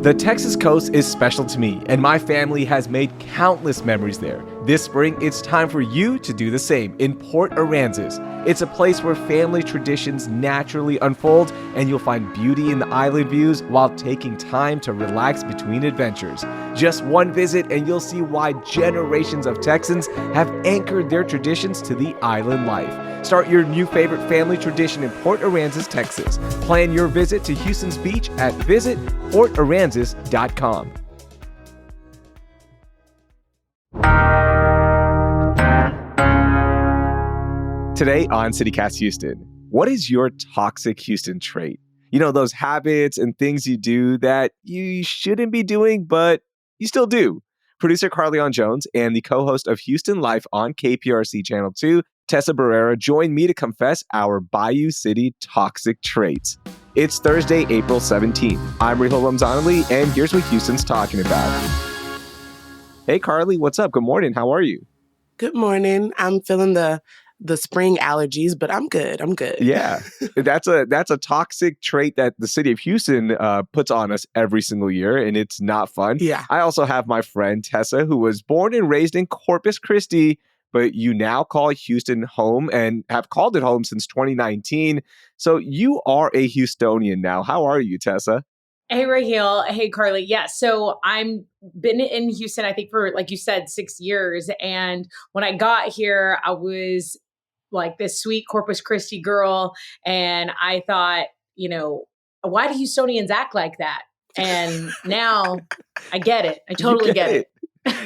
The Texas coast is special to me, and my family has made countless memories there. This spring, it's time for you to do the same in Port Aransas. It's a place where family traditions naturally unfold, and you'll find beauty in the island views while taking time to relax between adventures. Just one visit, and you'll see why generations of Texans have anchored their traditions to the island life. Start your new favorite family tradition in Port Aransas, Texas. Plan your visit to Houston's beach at visitportaransas.com. Today on CityCast Houston, what is your toxic Houston trait? You know, those habits and things you do that you shouldn't be doing, but you still do. Producer Carleon Jones and the co-host of Houston Life on KPRC Channel 2, Tessa Barrera, joined me to confess our Bayou City toxic traits. It's Thursday, April 17th. I'm Rahul Ramzanali, and here's what Houston's talking about. Hey, Carly, what's up? Good morning. How are you? Good morning. I'm feeling the spring allergies, but I'm good. Yeah, that's a toxic trait that the city of Houston puts on us every single year, and it's not fun. Yeah. I also have my friend Tessa, who was born and raised in Corpus Christi, but you now call Houston home and have called it home since 2019. So you are a Houstonian now. How are you, Tessa? Hey, Raheel. Hey, Carly. Yeah. So I'm been in Houston, I think for, like you said, 6 years. And when I got here, I was like this sweet Corpus Christi girl. And I thought, why do Houstonians act like that? And now I get it. I totally get it.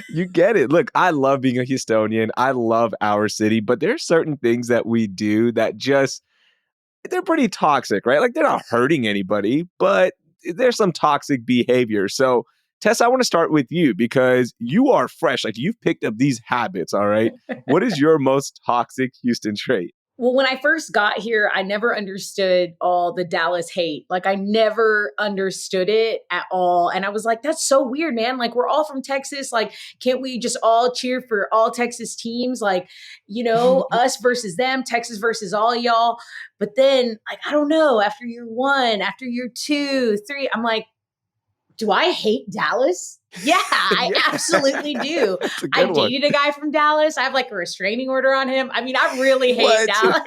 You get it. Look, I love being a Houstonian. I love our city, but there's certain things that we do that they're pretty toxic, right? Like they're not hurting anybody, but there's some toxic behavior. So Tess, I want to start with you because you are fresh. Like you've picked up these habits, all right? What is your most toxic Houston trait? Well, when I first got here, I never understood all the Dallas hate. Like I never understood it at all. And I was like, that's so weird, man. Like we're all from Texas. Like, can't we just all cheer for all Texas teams? Like, us versus them, Texas versus all y'all. But then like, I don't know, after year 1, after year 2, 3, I'm like, do I hate Dallas? Yeah, I absolutely do. I dated a guy from Dallas. I have like a restraining order on him. I mean, I really hate Dallas.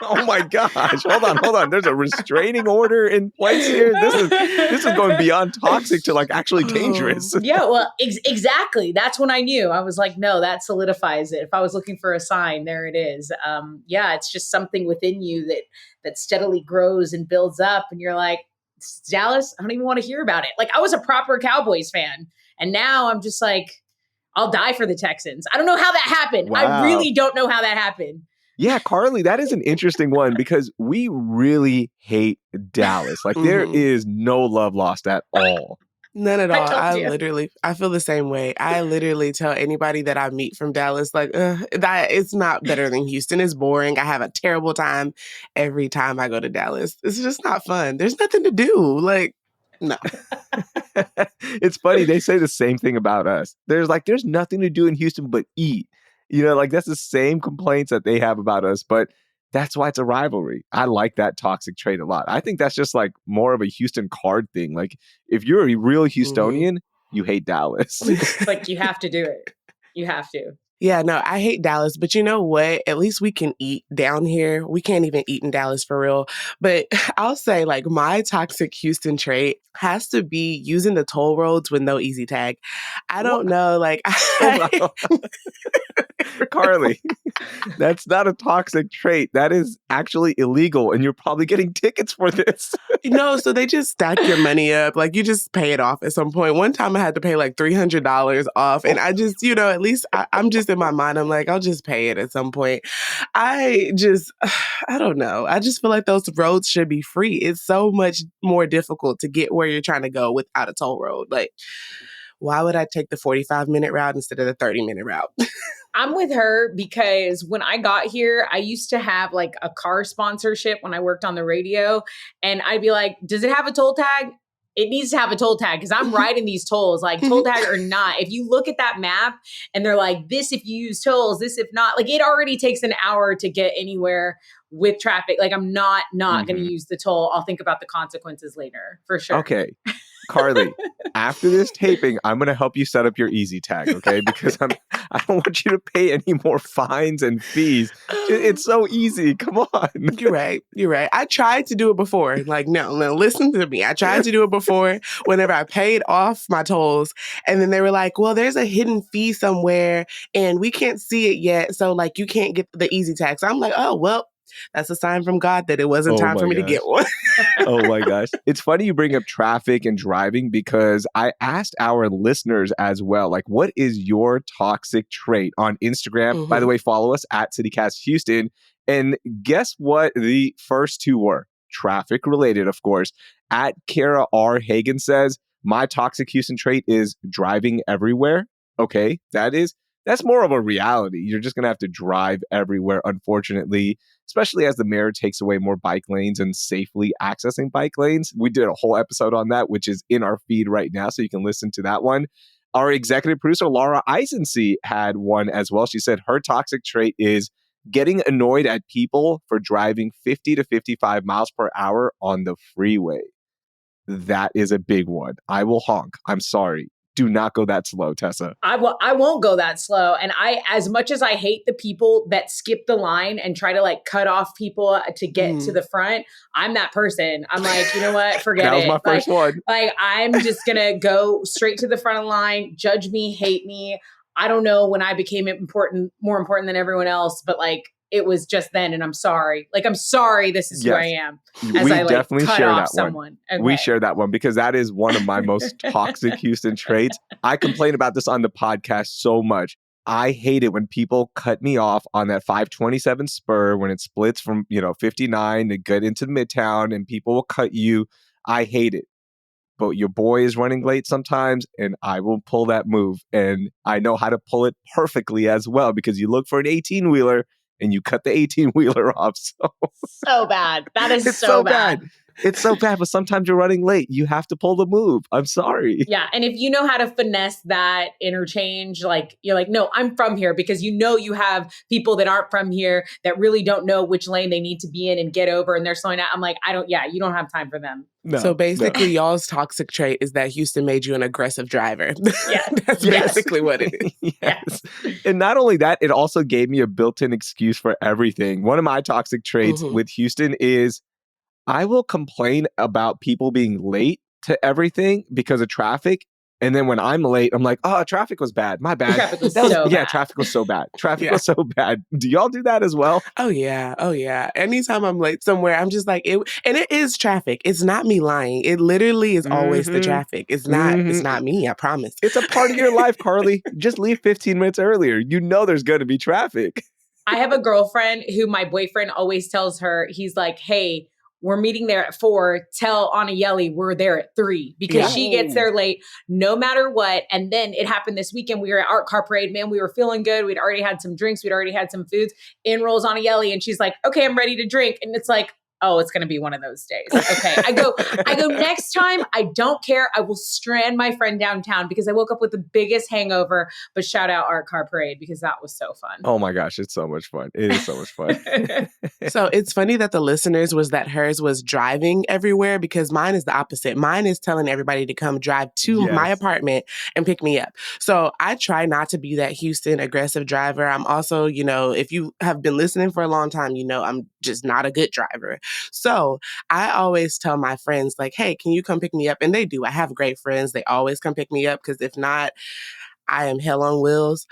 Oh my gosh. Hold on. There's a restraining order in place here. This is going beyond toxic to like actually dangerous. Yeah, well, exactly. That's when I knew. I was like, no, that solidifies it. If I was looking for a sign, there it is. It's just something within you that steadily grows and builds up. And you're like, Dallas, I don't even want to hear about it. Like I was a proper Cowboys fan. And now I'm just like, I'll die for the Texans. I don't know how that happened. Wow. I really don't know how that happened. Yeah, Carly, that is an interesting one because we really hate Dallas. Like there is no love lost at all. None at all. I feel the same way. I literally tell anybody that I meet from Dallas, like, that it's not better than Houston. It's boring. I have a terrible time every time I go to Dallas. It's just not fun. There's nothing to do. Like, no. It's funny. They say the same thing about us. There's nothing to do in Houston but eat. Like that's the same complaints that they have about us, but that's why it's a rivalry. I like that toxic trait a lot. I think that's just like more of a Houston card thing. Like if you're a real Houstonian, you hate Dallas. Like you have to do it. You have to. Yeah, no, I hate Dallas, but you know what? At least we can eat down here. We can't even eat in Dallas for real. But I'll say like my toxic Houston trait has to be using the toll roads with no easy tag. I don't know, like Carly, that's not a toxic trait. That is actually illegal, and you're probably getting tickets for this. No, so they just stack your money up. Like you just pay it off at some point. One time I had to pay like $300 off, and I just, at least I'm just in my mind. I'm like, I'll just pay it at some point. I don't know. I just feel like those roads should be free. It's so much more difficult to get where you're trying to go without a toll road. Like, why would I take the 45-minute route instead of the 30-minute route? I'm with her because when I got here, I used to have like a car sponsorship when I worked on the radio. And I'd be like, does it have a toll tag? It needs to have a toll tag because I'm riding these tolls, like toll tag or not. If you look at that map and they're like, this if you use tolls, this if not, like it already takes an hour to get anywhere with traffic. Like I'm not going to use the toll. I'll think about the consequences later for sure. Okay. Carly, after this taping, I'm going to help you set up your Easy Tag, okay? Because I don't want you to pay any more fines and fees. It's so easy. Come on. You're right. You're right. I tried to do it before. Like, no, listen to me. I tried to do it before whenever I paid off my tolls. And then they were like, well, there's a hidden fee somewhere and we can't see it yet. So, like, you can't get the Easy Tag. So I'm like, oh, well, that's a sign from God that it wasn't Oh time my for me to gosh. get one. Oh my gosh. It's funny you bring up traffic and driving because I asked our listeners as well, like, what is your toxic trait on Instagram? By the way, follow us at CityCast Houston. And guess what the first two were? Traffic related, of course. At Kara R. Hagen says, my toxic Houston trait is driving everywhere. Okay, that's more of a reality. You're just going to have to drive everywhere, unfortunately, especially as the mayor takes away more bike lanes and safely accessing bike lanes. We did a whole episode on that, which is in our feed right now, so you can listen to that one. Our executive producer, Laura Eisensee, had one as well. She said her toxic trait is getting annoyed at people for driving 50 to 55 miles per hour on the freeway. That is a big one. I will honk. I'm sorry. Do not go that slow, Tessa. I won't go that slow. And as much as I hate the people that skip the line and try to like cut off people to get to the front, I'm that person. I'm like, you know what? Forget it. That was my first one. Like, I'm just going to go straight to the front of the line, judge me, hate me. I don't know when I became more important than everyone else, but like, it was just then, and I'm sorry. Like, I'm sorry this is who I am. As We I, like, definitely cut share off that someone. one. Okay. We share that one because that is one of my most toxic Houston traits. I complain about this on the podcast so much. I hate it when people cut me off on that 527 spur when it splits from, 59 to get into Midtown and people will cut you. I hate it. But your boy is running late sometimes and I will pull that move. And I know how to pull it perfectly as well because you look for an 18-wheeler and you cut the 18-wheeler off. So bad. That is it's so bad. It's so bad, but sometimes you're running late. You have to pull the move. I'm sorry. Yeah. And if you know how to finesse that interchange, like you're like, no, I'm from here, because you have people that aren't from here that really don't know which lane they need to be in and get over, and they're slowing out. I'm like, you don't have time for them. So basically, y'all's toxic trait is that Houston made you an aggressive driver. Yeah. That's basically what it is. Yes. And not only that, it also gave me a built-in excuse for everything. One of my toxic traits with Houston is I will complain about people being late to everything because of traffic. And then when I'm late, I'm like, oh, traffic was bad. My bad. Traffic was so bad. Yeah, traffic was so bad. Traffic was so bad. Do y'all do that as well? Oh, yeah. Oh, yeah. Anytime I'm late somewhere, I'm just like, it is traffic. It's not me lying. It literally is always the traffic. It's not me, I promise. It's a part of your life, Carly. Just leave 15 minutes earlier. You know there's going to be traffic. I have a girlfriend who my boyfriend always tells her, he's like, hey, we're meeting there at 4. Tell Anna Yeli we're there at 3 because she gets there late no matter what. And then it happened this weekend. We were at Art Car Parade. Man, we were feeling good. We'd already had some drinks. We'd already had some foods. In rolls Anna Yeli and she's like, okay, I'm ready to drink. And it's like, oh, it's going to be one of those days. Okay. I go next time. I don't care. I will strand my friend downtown because I woke up with the biggest hangover, but shout out Art Car Parade because that was so fun. Oh my gosh. It's so much fun. It is so much fun. So it's funny that the listeners was that hers was driving everywhere because mine is the opposite. Mine is telling everybody to come drive to my apartment and pick me up. So I try not to be that Houston aggressive driver. I'm also, if you have been listening for a long time, I'm just not a good driver. So I always tell my friends like, hey, can you come pick me up? And they do. I have great friends. They always come pick me up because if not, I am hell on wheels.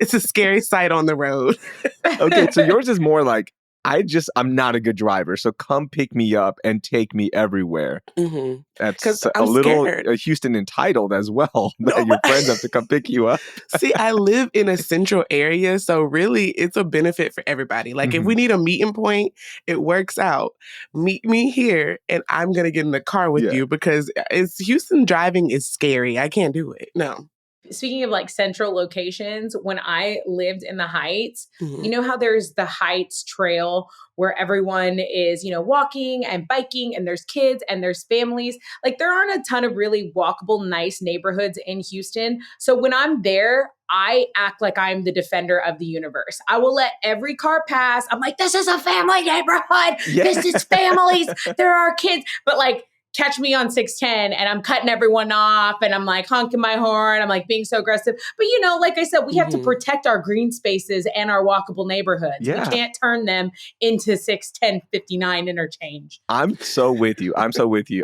It's a scary sight on the road. Okay, so yours is more like, I'm not a good driver, so come pick me up and take me everywhere. Mm-hmm. That's a I'm little Houston entitled as well, that your friends have to come pick you up. See, I live in a central area, so really it's a benefit for everybody. Like if we need a meeting point, it works out. Meet me here and I'm going to get in the car with you because Houston driving is scary. I can't do it. No. Speaking of like central locations, when I lived in the Heights, you know how there's the Heights Trail where everyone is, walking and biking and there's kids and there's families. Like there aren't a ton of really walkable, nice neighborhoods in Houston. So when I'm there, I act like I'm the defender of the universe. I will let every car pass. I'm like, this is a family neighborhood. This is families. There are kids. But like, catch me on 610 and I'm cutting everyone off and I'm like honking my horn. I'm like being so aggressive. But, you know, like I said, we have to protect our green spaces and our walkable neighborhoods. Yeah. We can't turn them into 610 59 interchange. I'm so with you.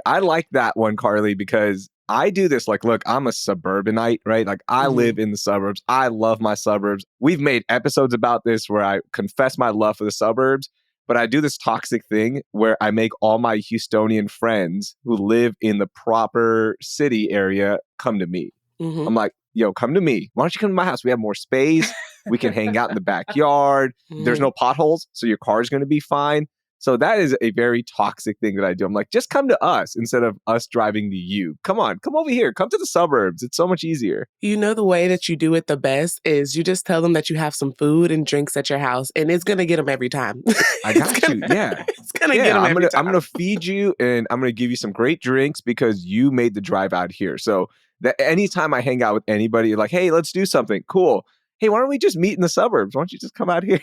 I like that one, Carly, because I do this. Like, look, I'm a suburbanite, right? Like, I live in the suburbs. I love my suburbs. We've made episodes about this where I confess my love for the suburbs, but I do this toxic thing where I make all my Houstonian friends who live in the proper city area come to me. I'm like, yo, come to me. Why don't you come to my house? We have more space. We can hang out in the backyard. There's no potholes, so your car is going to be fine. So that is a very toxic thing that I do. I'm like, just come to us instead of us driving to you. Come on, come over here. Come to the suburbs. It's so much easier. You know, the way that you do it the best is you just tell them that you have some food and drinks at your house, and it's going to get them every time. I got you. Yeah. It's going to get them every time. I'm going to feed you and I'm going to give you some great drinks because you made the drive out here. So that anytime I hang out with anybody, like, hey, let's do something. Cool. Hey, why don't we just meet in the suburbs? Why don't you just come out here?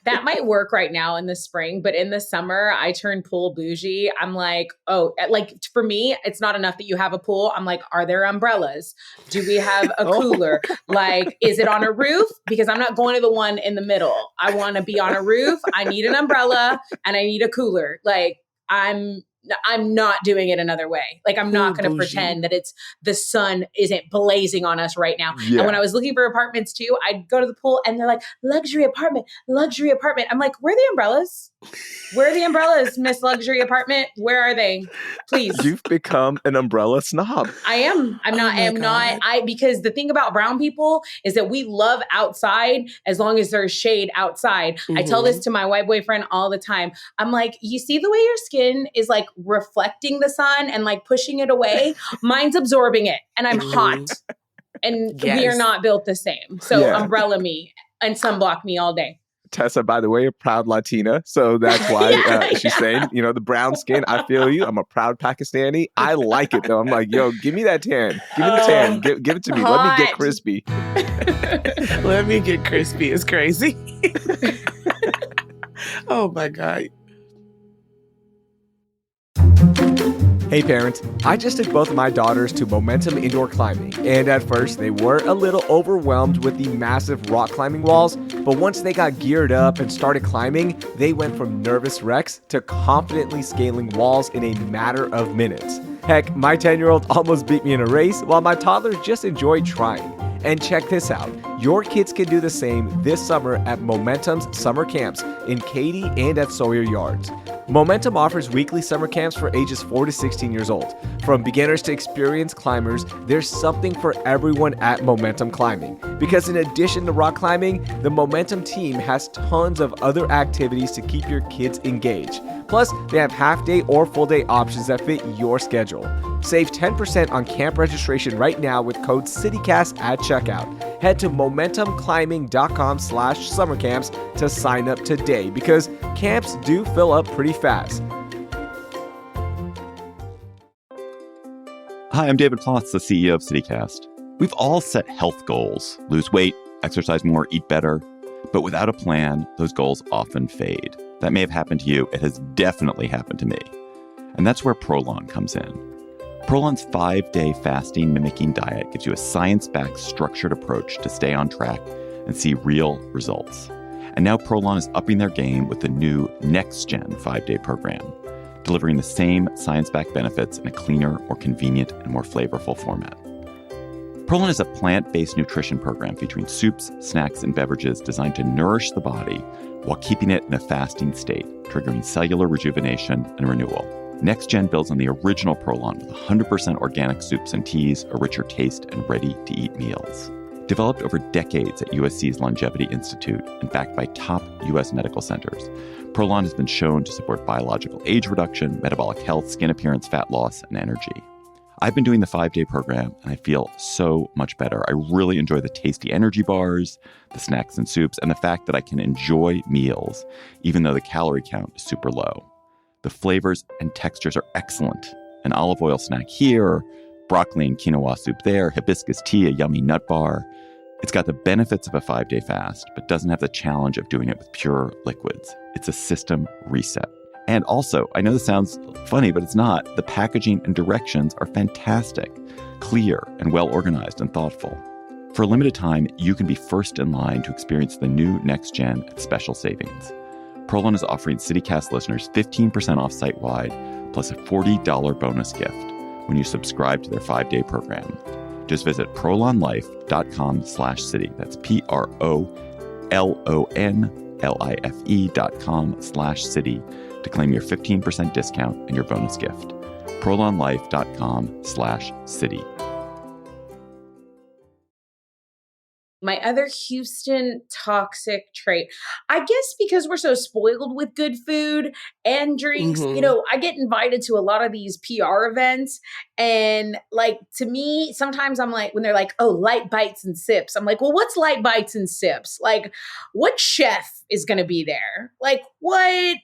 That might work right now in the spring, but in the summer, I turn pool bougie. I'm like, oh, like for me, it's not enough that you have a pool. I'm like, are there umbrellas? Do we have a cooler? Like, is it on a roof? Because I'm not going to the one in the middle. I want to be on a roof. I need an umbrella and I need a cooler. Like, I'm not doing it another way. Like, I'm not going to pretend that the sun isn't blazing on us right now. Yeah. And when I was looking for apartments too, I'd go to the pool and they're like, luxury apartment. I'm like, where are the umbrellas? Where are the umbrellas, Miss Luxury Apartment? Where are they? Please. You've become an umbrella snob. I am. Because the thing about brown people is that we love outside as long as there's shade outside. I tell this to my white boyfriend all the time. I'm like, you see the way your skin is like reflecting the sun and like pushing it away? Mine's absorbing it and I'm hot. And we are not built the same. So umbrella me and sunblock me all day. Tessa, by the way, a proud Latina. So that's why she's saying, you know, the brown skin, I feel you. I'm a proud Pakistani. I like it, though. I'm like, yo, give me that tan. Give me the tan. Give it to me. Hot. Let me get crispy. Let me get crispy. It's crazy. Oh, my God. Hey parents, I just took both of my daughters to Momentum Indoor Climbing, and at first they were a little overwhelmed with the massive rock climbing walls, but once they got geared up and started climbing, they went from nervous wrecks to confidently scaling walls in a matter of minutes. Heck, my 10-year-old almost beat me in a race, while my toddlers just enjoyed trying. And check this out, your kids can do the same this summer at Momentum's summer camps in Katy and at Sawyer Yards. Momentum offers weekly summer camps for ages 4 to 16 years old. From beginners to experienced climbers, there's something for everyone at Momentum Climbing. Because in addition to rock climbing, the Momentum team has tons of other activities to keep your kids engaged. Plus, they have half-day or full-day options that fit your schedule. Save 10% on camp registration right now with code CITYCAST at checkout. Head to momentumclimbing.com/summercamps to sign up today because camps do fill up pretty fast. Hi, I'm David Plotz, the CEO of CityCast. We've all set health goals: lose weight, exercise more, eat better. But without a plan, those goals often fade. That may have happened to you. It has definitely happened to me. And that's where Prolon comes in. Prolon's 5-day fasting mimicking diet gives you a science-backed, structured approach to stay on track and see real results. And now Prolon is upping their game with the new Next-Gen 5-day program, delivering the same science-backed benefits in a cleaner, more convenient, and more flavorful format. Prolon is a plant-based nutrition program featuring soups, snacks, and beverages designed to nourish the body while keeping it in a fasting state, triggering cellular rejuvenation and renewal. Next-Gen builds on the original Prolon with 100% organic soups and teas, a richer taste, and ready-to-eat meals. Developed over decades at USC's Longevity Institute and backed by top U.S. medical centers, Prolon has been shown to support biological age reduction, metabolic health, skin appearance, fat loss, and energy. I've been doing the 5-day program, and I feel so much better. I really enjoy the tasty energy bars, the snacks and soups, and the fact that I can enjoy meals, even though the calorie count is super low. The flavors and textures are excellent. An olive oil snack here, broccoli and quinoa soup there, hibiscus tea, a yummy nut bar. It's got the benefits of a 5-day fast, but doesn't have the challenge of doing it with pure liquids. It's a system reset. And also, I know this sounds funny, but it's not. The packaging and directions are fantastic, clear and well organized and thoughtful. For a limited time, you can be first in line to experience the new Next Gen at special savings. Prolon is offering CityCast listeners 15% off site-wide, plus a $40 bonus gift when you subscribe to their 5-day program. Just visit prolonlife.com/city. That's PROLONLIFE.com/city to claim your 15% discount and your bonus gift. prolonlife.com/city. My other Houston toxic trait, I guess because we're so spoiled with good food and drinks, I get invited to a lot of these PR events. And like, to me, sometimes I'm like, when they're like, oh, light bites and sips, I'm like, well, what's light bites and sips? Like, what chef is going to be there? Like, what,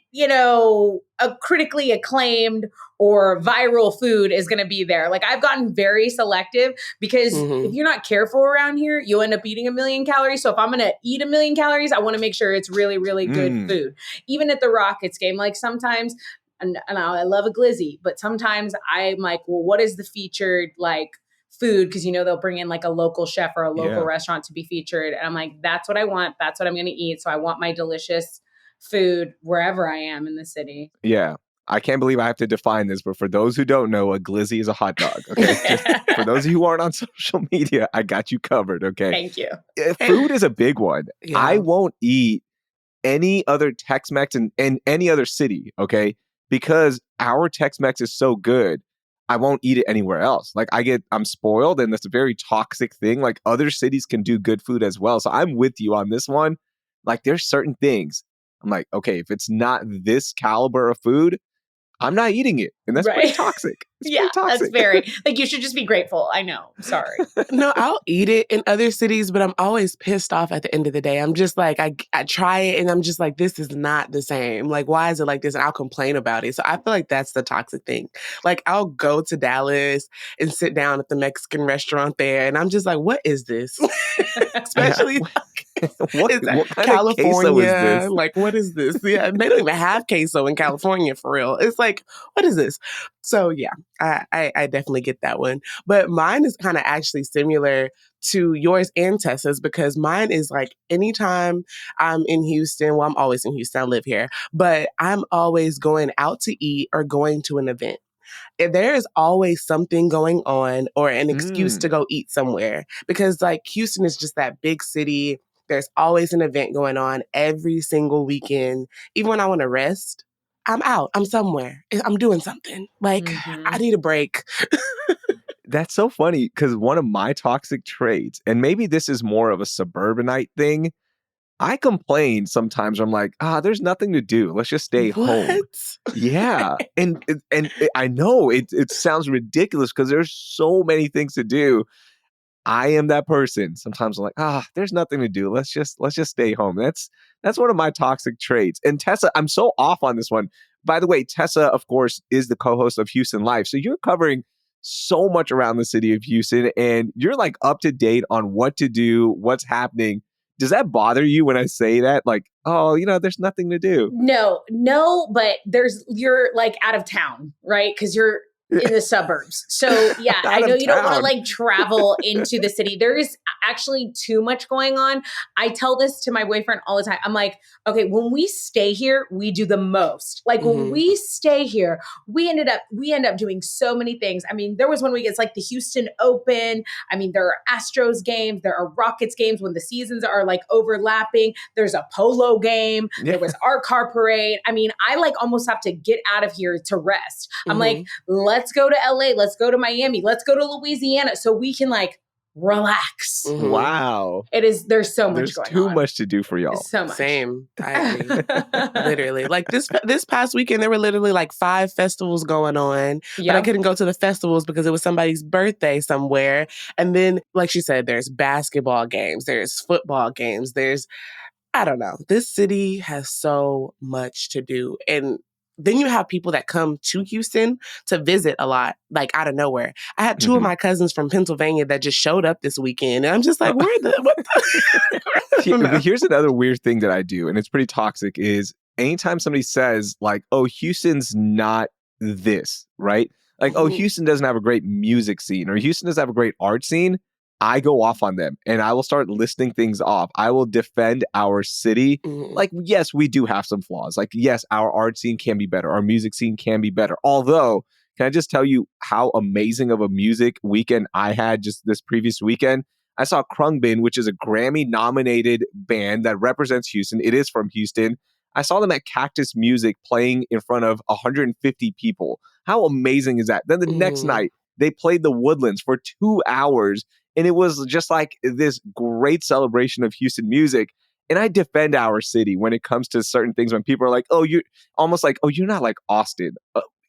a critically acclaimed or viral food is going to be there. Like, I've gotten very selective because if you're not careful around here, you'll end up eating 1,000,000 calories. So if I'm going to eat 1,000,000 calories, I want to make sure it's really, really good food. Even at the Rockets game, like sometimes, and I love a glizzy, but sometimes I'm like, well, what is the featured like food? Because, they'll bring in like a local chef or a local restaurant to be featured. And I'm like, that's what I want. That's what I'm going to eat. So I want my delicious food wherever I am in the city. Yeah. I can't believe I have to define this, but for those who don't know, a glizzy is a hot dog. Okay. Just for those of you who aren't on social media, I got you covered. Okay. Thank you. Food is a big one. Yeah. I won't eat any other Tex-Mex in any other city. Okay. Because our Tex-Mex is so good, I won't eat it anywhere else. Like I'm spoiled, and that's a very toxic thing. Like other cities can do good food as well. So I'm with you on this one. Like there's certain things I'm like, okay, if it's not this caliber of food, I'm not eating it. And that's pretty toxic. It's pretty toxic. That's very, like, you should just be grateful. I know. I'm sorry. No, I'll eat it in other cities, but I'm always pissed off at the end of the day. I'm just like, I try it and I'm just like, this is not the same. Like, why is it like this? And I'll complain about it. So I feel like that's the toxic thing. Like, I'll go to Dallas and sit down at the Mexican restaurant there. And I'm just like, what is this? Especially what is that kind California? of queso is this? Like, what is this? Yeah, they don't even have queso in California for real. It's like, what is this? So yeah, I definitely get that one. But mine is kind of actually similar to yours and Tessa's, because mine is like anytime I'm in Houston, well, I'm always in Houston, I live here, but I'm always going out to eat or going to an event. There is always something going on or an excuse to go eat somewhere, because like Houston is just that big city. There's always an event going on every single weekend. Even when I want to rest, I'm out. I'm somewhere. I'm doing something. Like, I need a break. That's so funny, because one of my toxic traits, and maybe this is more of a suburbanite thing, I complain sometimes. I'm like, there's nothing to do. Let's just stay home. Yeah. And I know it sounds ridiculous because there's so many things to do. I am that person. Sometimes I'm like, there's nothing to do. Let's just stay home. That's one of my toxic traits. And Tessa, I'm so off on this one. By the way, Tessa, of course, is the co-host of Houston Life. So you're covering so much around the city of Houston, and you're like up to date on what to do, what's happening. Does that bother you when I say that? Like, there's nothing to do. No, but you're like out of town, right? Because you're in the suburbs. So yeah, I know you don't want to like travel into the city. There is actually too much going on. I tell this to my boyfriend all the time. I'm like, okay, when we stay here, we do the most. Like when we stay here, we end up doing so many things. I mean, there was one week, it's like the Houston Open. I mean, there are Astros games, there are Rockets games when the seasons are like overlapping. There's a polo game. There was our car parade. I mean, I like almost have to get out of here to rest. I'm like, let's go to LA. Let's go to Miami. Let's go to Louisiana so we can like relax. Wow. There's so much going on. There's too much to do for y'all. So much. Same. I agree. Literally. Like this past weekend, there were literally like 5 festivals going on. But I couldn't go to the festivals because it was somebody's birthday somewhere. And then, like she said, there's basketball games. There's football games. I don't know. This city has so much to do. And then you have people that come to Houston to visit a lot, like out of nowhere. I had 2 of my cousins from Pennsylvania that just showed up this weekend. And I'm just like, what the? Here's another weird thing that I do, and it's pretty toxic, is anytime somebody says like, oh, Houston's not this, right? Like, oh, Houston doesn't have a great music scene or Houston doesn't have a great art scene, I go off on them and I will start listing things off. I will defend our city. Like, yes, we do have some flaws. Like, yes, our art scene can be better. Our music scene can be better. Although, can I just tell you how amazing of a music weekend I had just this previous weekend? I saw Krungbin, which is a Grammy-nominated band that represents Houston. It is from Houston. I saw them at Cactus Music playing in front of 150 people. How amazing is that? Then the next night, they played the Woodlands for 2 hours, and it was just like this great celebration of Houston music. And I defend our city when it comes to certain things when people are like, oh, you're almost like, oh, you're not like Austin.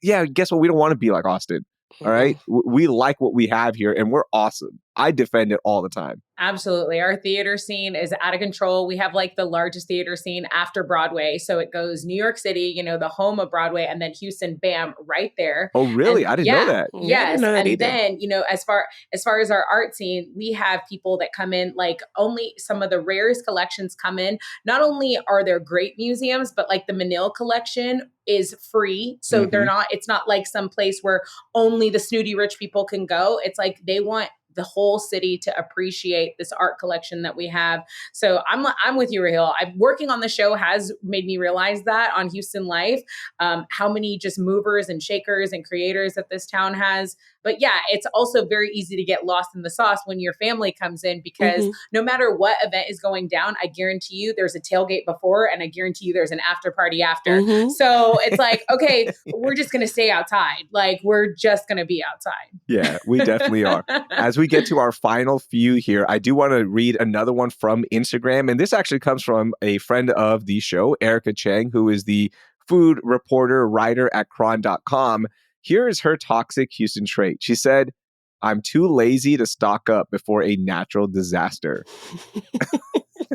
Yeah, guess what? We don't want to be like Austin. All right. We like what we have here and we're awesome. I defend it all the time. Absolutely. Our theater scene is out of control. We have like the largest theater scene after Broadway. So it goes New York City, you know, the home of Broadway, and then Houston, bam, right there. Oh, really? And I didn't know that. Yes. Yeah, I didn't know that and either. then, you know, as far as our art scene, we have people that come in, like only some of the rarest collections come in. Not only are there great museums, but like the Menil collection is free. So it's not like some place where only the snooty rich people can go. It's like they want the whole city to appreciate this art collection that we have. So I'm with you, Raheel. Working on the show has made me realize that on Houston Life, how many just movers and shakers and creators that this town has. But yeah, it's also very easy to get lost in the sauce when your family comes in because no matter what event is going down, I guarantee you there's a tailgate before and I guarantee you there's an after party after. So it's like, okay, we're just going to stay outside. Like we're just going to be outside. Yeah, we definitely are. As we get to our final few here, I do want to read another one from Instagram. And this actually comes from a friend of the show, Erica Chang, who is the food reporter, writer at Cron.com. Here is her toxic Houston trait. She said, I'm too lazy to stock up before a natural disaster.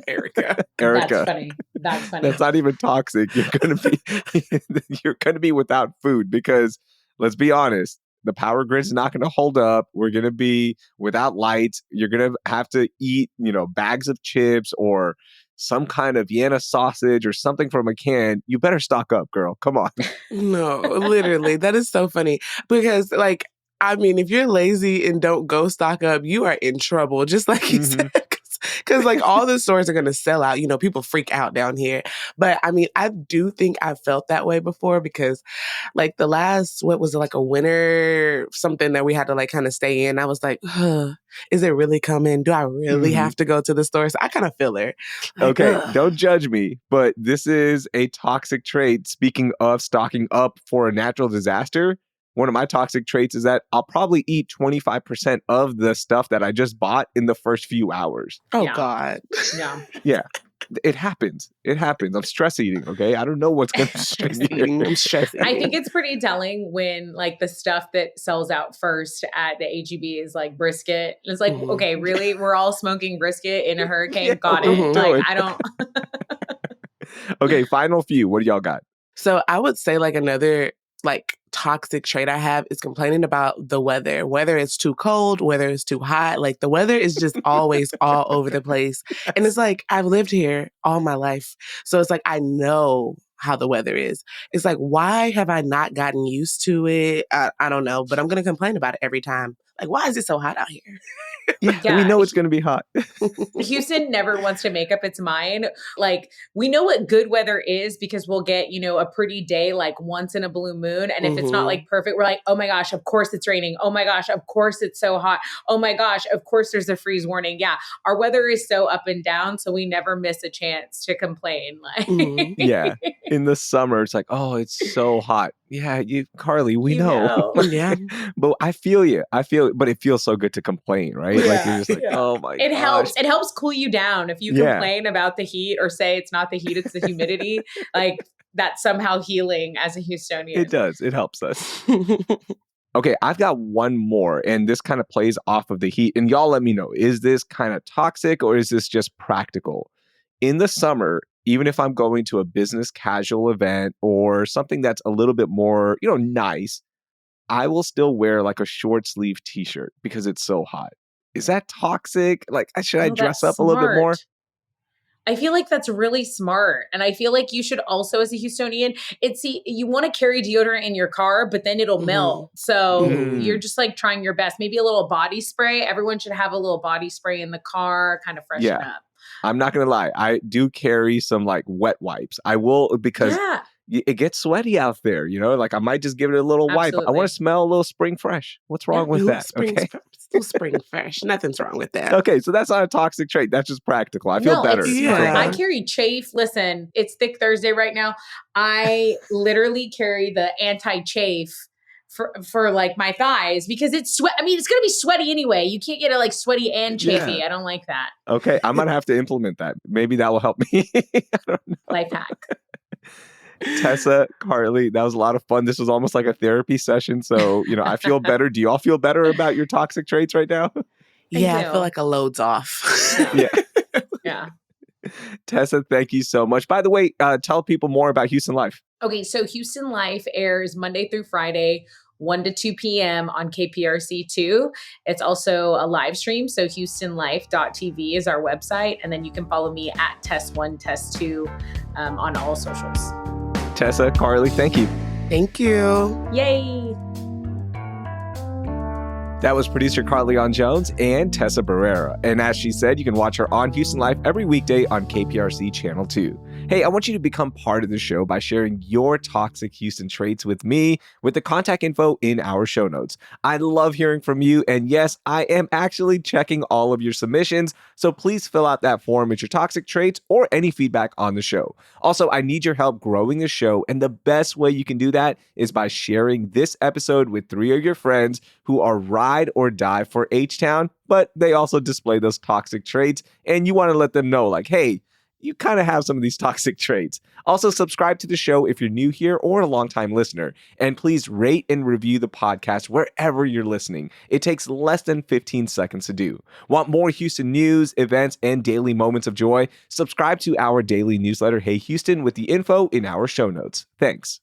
Erica. That's funny. That's not even toxic. You're gonna be without food because let's be honest, the power grid is not going to hold up. We're going to be without lights. You're going to have to eat, bags of chips or some kind of Vienna sausage or something from a can. You better stock up, girl. Come on. No, literally. That is so funny because if you're lazy and don't go stock up, you are in trouble, just like you said. Because all the stores are going to sell out. People freak out down here. But I do think I've felt that way before because the last, what was it, a winter something that we had to kind of stay in. I was like, is it really coming? Do I really have to go to the store? So I kind of feel her. Okay, don't judge me, but this is a toxic trait. Speaking of stocking up for a natural disaster, one of my toxic traits is that I'll probably eat 25% of the stuff that I just bought in the first few hours. Oh, yeah. God. Yeah. Yeah. It happens. I'm stress eating, okay? I don't know what's going to stress eating. I'm stress eating. I think it's pretty telling when the stuff that sells out first at the HEB is brisket. It's okay, really? We're all smoking brisket in a hurricane? Yeah, got it. I don't... Okay, final few. What do y'all got? So I would say another toxic trait I have is complaining about the weather, whether it's too cold, whether it's too hot. The weather is just always all over the place. And it's I've lived here all my life. So it's I know how the weather is. It's why have I not gotten used to it? I don't know, but I'm going to complain about it every time. Why is it so hot out here? Yeah, we know it's going to be hot. Houston never wants to make up its mind. We know what good weather is because we'll get, a pretty day once in a blue moon. And if it's not perfect, we're oh my gosh, of course it's raining. Oh my gosh, of course it's so hot. Oh my gosh, of course there's a freeze warning. Yeah, our weather is so up and down, so we never miss a chance to complain. Yeah, in the summer, it's oh, it's so hot. Yeah, Carly, we know. Yeah. But I feel you. But it feels so good to complain, right? Yeah. You're just oh my gosh. Helps. It helps cool you down. If you complain about the heat or say it's not the heat, it's the humidity, that's somehow healing as a Houstonian. It does. It helps us. Okay, I've got one more, and this kind of plays off of the heat. And y'all let me know, is this kind of toxic or is this just practical? In the summer, even if I'm going to a business casual event or something that's a little bit more, nice, I will still wear a short sleeve t-shirt because it's so hot. Is that toxic? Should I dress up a little bit more? I feel like that's really smart. And I feel like you should also, as a Houstonian, you want to carry deodorant in your car, but then it'll melt. So you're just like trying your best. Maybe a little body spray. Everyone should have a little body spray in the car, kind of freshen up. I'm not going to lie. I do carry some like wet wipes. I will because it gets sweaty out there, you know, like I might just give it a little wipe. I want to smell a little spring fresh. What's wrong with that? Still spring fresh. Nothing's wrong with that. Okay, so that's not a toxic trait. That's just practical. I feel better. I carry chafe. Listen, it's Thick Thursday right now. I literally carry the anti-chafe for like my thighs because it's sweat. I mean, it's going to be sweaty anyway. You can't get it like sweaty and chafey. Yeah. I don't like that. Okay, I'm going to have to implement that. Maybe that will help me. I don't know. Life hack. Tessa, Carly, that was a lot of fun. This was almost like a therapy session. So, you know, I feel better. Do you all feel better about your toxic traits right now? Yeah, I feel like a load's off. Yeah. Tessa, thank you so much. By the way, tell people more about Houston Life. Okay, so Houston Life airs Monday through Friday, 1 to 2 p.m. on KPRC2. It's also a live stream, so HoustonLife.tv is our website. And then you can follow me at Test1, Test2 on all socials. Tessa, Carly, thank you. Thank you. Yay. That was producer Carleon Jones and Tessa Barrera. And as she said, you can watch her on Houston Life every weekday on KPRC Channel 2. Hey, I want you to become part of the show by sharing your toxic Houston traits with me with the contact info in our show notes. I love hearing from you. And yes, I am actually checking all of your submissions. So please fill out that form with your toxic traits or any feedback on the show. Also, I need your help growing the show. And the best way you can do that is by sharing this episode with 3 of your friends who are ride or die for H-Town, but they also display those toxic traits. And you want to let them know like, hey, you kind of have some of these toxic traits. Also, subscribe to the show if you're new here or a longtime listener. And please rate and review the podcast wherever you're listening. It takes less than 15 seconds to do. Want more Houston news, events, and daily moments of joy? Subscribe to our daily newsletter, Hey Houston, with the info in our show notes. Thanks.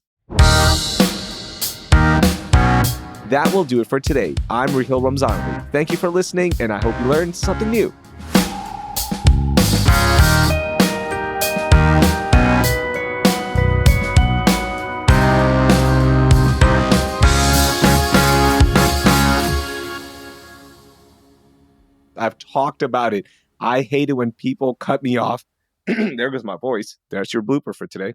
That will do it for today. I'm Raheel Ramzanali. Thank you for listening, and I hope you learned something new. I've talked about it. I hate it when people cut me off. There goes my voice. There's your blooper for today.